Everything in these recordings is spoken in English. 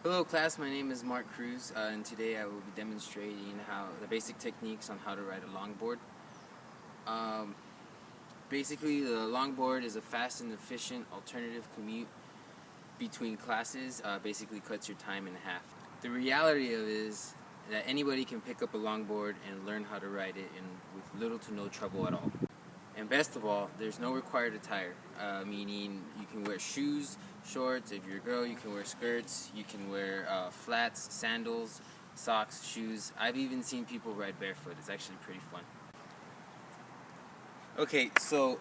Hello class, my name is Mark Cruz, and today I will be demonstrating the basic techniques on how to ride a longboard. Um, Basically, the longboard is a fast and efficient alternative commute between classes, basically cuts your time in half. The reality of it is that anybody can pick up a longboard and learn how to ride it with little to no trouble at all. And best of all, there's no required attire, meaning you can wear shoes, shorts. If you're a girl, you can wear skirts. You can wear flats, sandals, socks, shoes. I've even seen people ride barefoot. It's actually pretty fun. Okay, so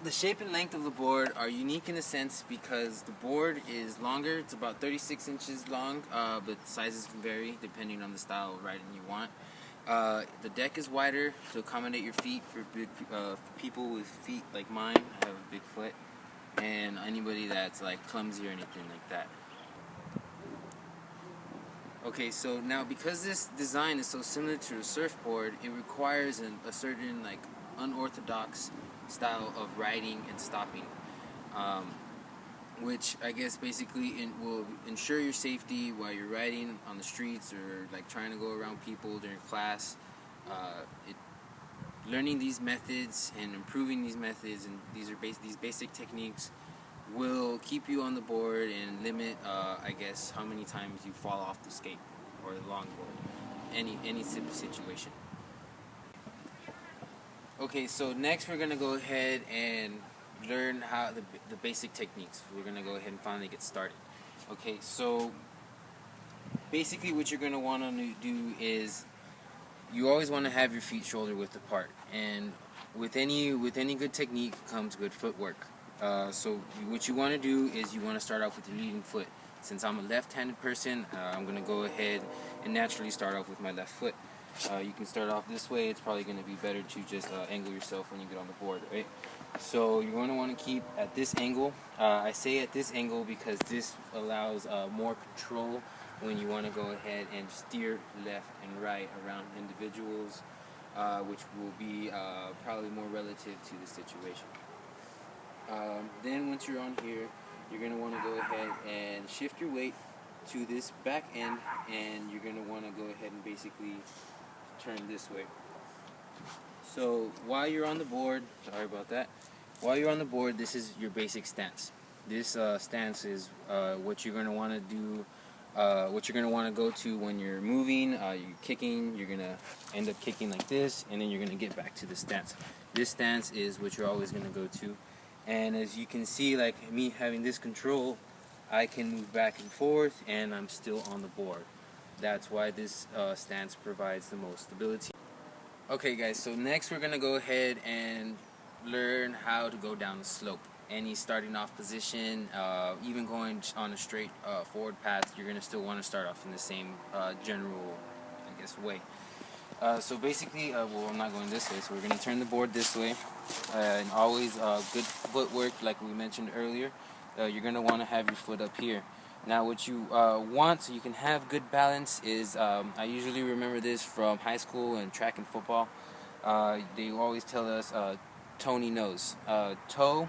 the shape and length of the board are unique in a sense because the board is longer. It's about 36 inches long, but sizes can vary depending on the style of riding you want. The deck is wider to accommodate your feet for people with feet like mine. I have a big foot, and anybody that's like clumsy or anything like that. Okay, so now because this design is so similar to a surfboard, it requires a certain like unorthodox style of riding and stopping, um, which I guess basically will ensure your safety while you're riding on the streets or like trying to go around people during class. Learning these methods and improving these methods and these basic techniques will keep you on the board and limit, I guess, how many times you fall off the skate or the longboard, any situation. Okay, so next we're gonna go ahead and learn how the basic techniques. We're gonna go ahead and finally get started. Okay, so basically what you're gonna want to do is you always want to have your feet shoulder width apart, and with any good technique comes good footwork. So what you want to do is you want to start off with your leading foot. Since I'm a left-handed person, I'm going to go ahead and naturally start off with my left foot. You can start off this way. It's probably going to be better to just angle yourself when you get on the board, right? So you're going to want to keep at this angle. I say at this angle because this allows more control when you want to go ahead and steer left and right around individuals, which will be probably more relative to the situation. Then once you're on here, you're going to want to go ahead and shift your weight to this back end, and you're going to want to go ahead and basically turn this way. So while you're on the board, sorry about that, while you're on the board, this is your basic stance. This stance is what you're going to want to do, what you're going to want to go to when you're moving, you're kicking. You're going to end up kicking like this, and then you're going to get back to the stance. This stance is what you're always going to go to. And as you can see, like me having this control, I can move back and forth, and I'm still on the board. That's why this stance provides the most stability. Okay guys, so next we're going to go ahead and learn how to go down the slope. Any starting off position, even going on a straight forward path, you're going to still want to start off in the same general, I guess, way. So basically, well, I'm not going this way, so we're going to turn the board this way. And always good footwork, like we mentioned earlier. You're going to want to have your foot up here. Now what you want so you can have good balance is, I usually remember this from high school and track and football. They always tell us toe, knee, nose. Toe,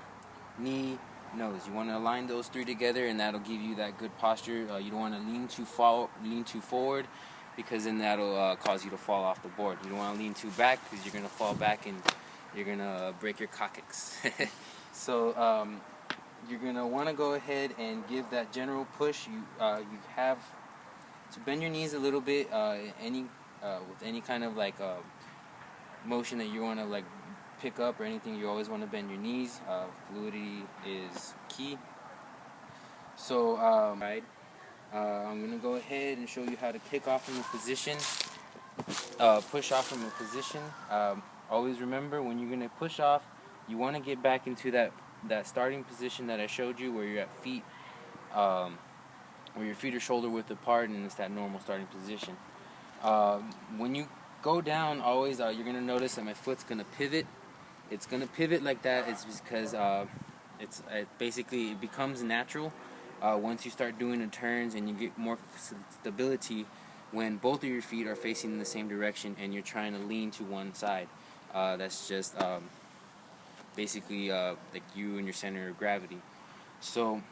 knee, nose. You want to align those three together, and that'll give you that good posture. You don't want to lean too forward, because then that'll cause you to fall off the board. You don't want to lean too back because you're going to fall back and you're going to break your coccyx. So you're going to want to go ahead and give that general push. You have to bend your knees a little bit, with any kind of like motion that you want to like pick up or anything. You always want to bend your knees. Fluidity is key. So I'm going to go ahead and show you how to kick off from a position, push off from a position. Always remember, when you're going to push off, you want to get back into that starting position that I showed you, where you're at feet, where your feet are shoulder width apart, and it's that normal starting position. When you go down, always you're going to notice that my foot's going to pivot. It's going to pivot like that. It's because basically it becomes natural once you start doing the turns, and you get more stability when both of your feet are facing in the same direction and you're trying to lean to one side. That's just basically like you and your center of gravity. So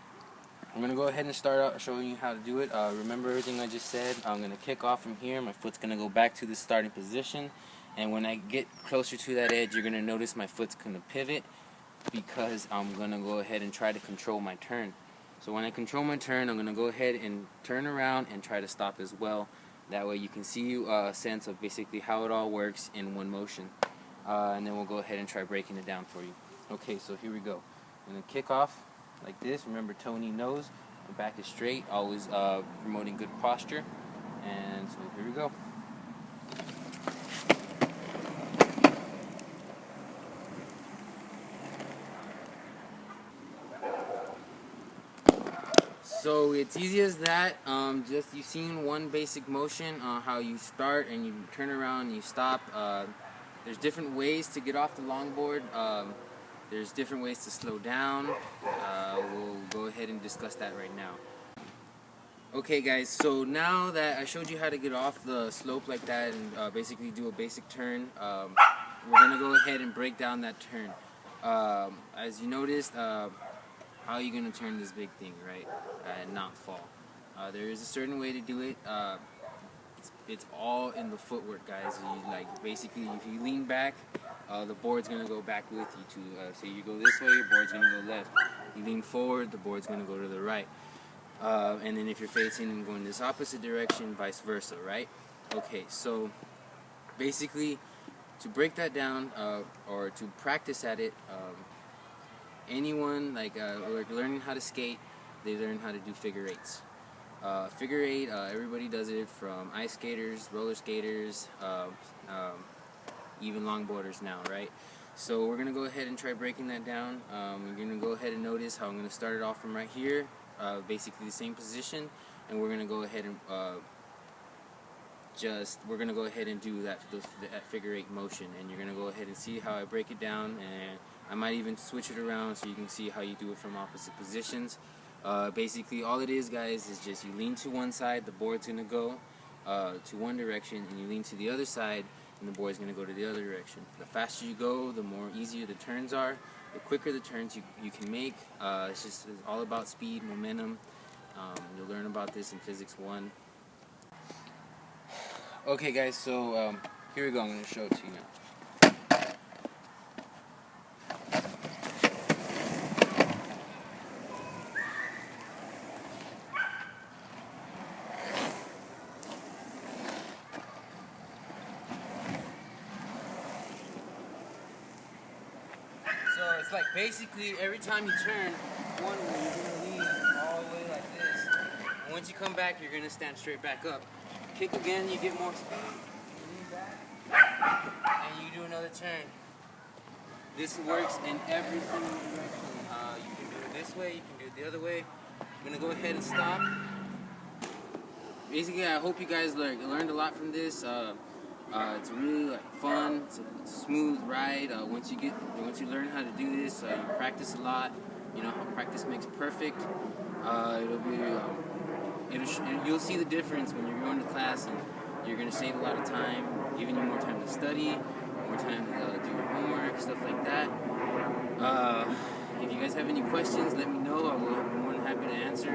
I'm going to go ahead and start out showing you how to do it. Remember everything I just said. I'm going to kick off from here. My foot's going to go back to the starting position. And when I get closer to that edge, you're going to notice my foot's going to pivot because I'm going to go ahead and try to control my turn. So when I control my turn, I'm going to go ahead and turn around and try to stop as well. That way you can see a sense of basically how it all works in one motion. And then we'll go ahead and try breaking it down for you. Okay, so here we go. I'm going to kick off like this. Remember, Tony knows my back is straight, always promoting good posture. And so here we go. So it's easy as that. Just you've seen one basic motion, how you start and you turn around and you stop. There's different ways to get off the longboard. There's different ways to slow down. We'll go ahead and discuss that right now. Okay guys, so now that I showed you how to get off the slope like that and basically do a basic turn, we're going to go ahead and break down that turn. As you noticed, how are you going to turn this big thing, right, and not fall? There is a certain way to do it. It's all in the footwork, guys. Basically, if you lean back, the board's going to go back with you too. So you go this way, your board's going to go left. You lean forward, the board's going to go to the right. And then if you're facing and going this opposite direction, vice versa, right? Okay, so basically, to break that down, or to practice at it, anyone like learning how to skate, they learn how to do figure eights. Figure eight, everybody does it, from ice skaters, roller skaters, even longboarders now, right? So we're going to go ahead and try breaking that down. We're going to go ahead and notice how I'm going to start it off from right here, basically the same position, and we're going to go ahead and do that figure eight motion, and you're going to go ahead and see how I break it down, and I might even switch it around so you can see how you do it from opposite positions. Basically all it is, guys, is just you lean to one side, the board's going to go to one direction, and you lean to the other side and the board's going to go to the other direction. The faster you go, the more easier the turns are, the quicker the turns you can make. It's all about speed, momentum. You'll learn about this in Physics 1. Okay guys, so here we go. I'm going to show it to you now. So it's like basically every time you turn one way, you're going to lean all the way like this. And once you come back, you're going to stand straight back up. Kick again, you get more speed, you lean back, and you do another turn. This works in every single direction. You can do it this way, you can do it the other way. I'm going to go ahead and stop. Basically, I hope you guys learned a lot from this. It's really fun. It's a smooth ride. Once you learn how to do this, you practice a lot. You know how practice makes perfect. You'll see the difference when you're going to class, and you're going to save a lot of time, giving you more time to study, more time to do your homework, stuff like that. If you guys have any questions, let me know. I'll be more than happy to answer.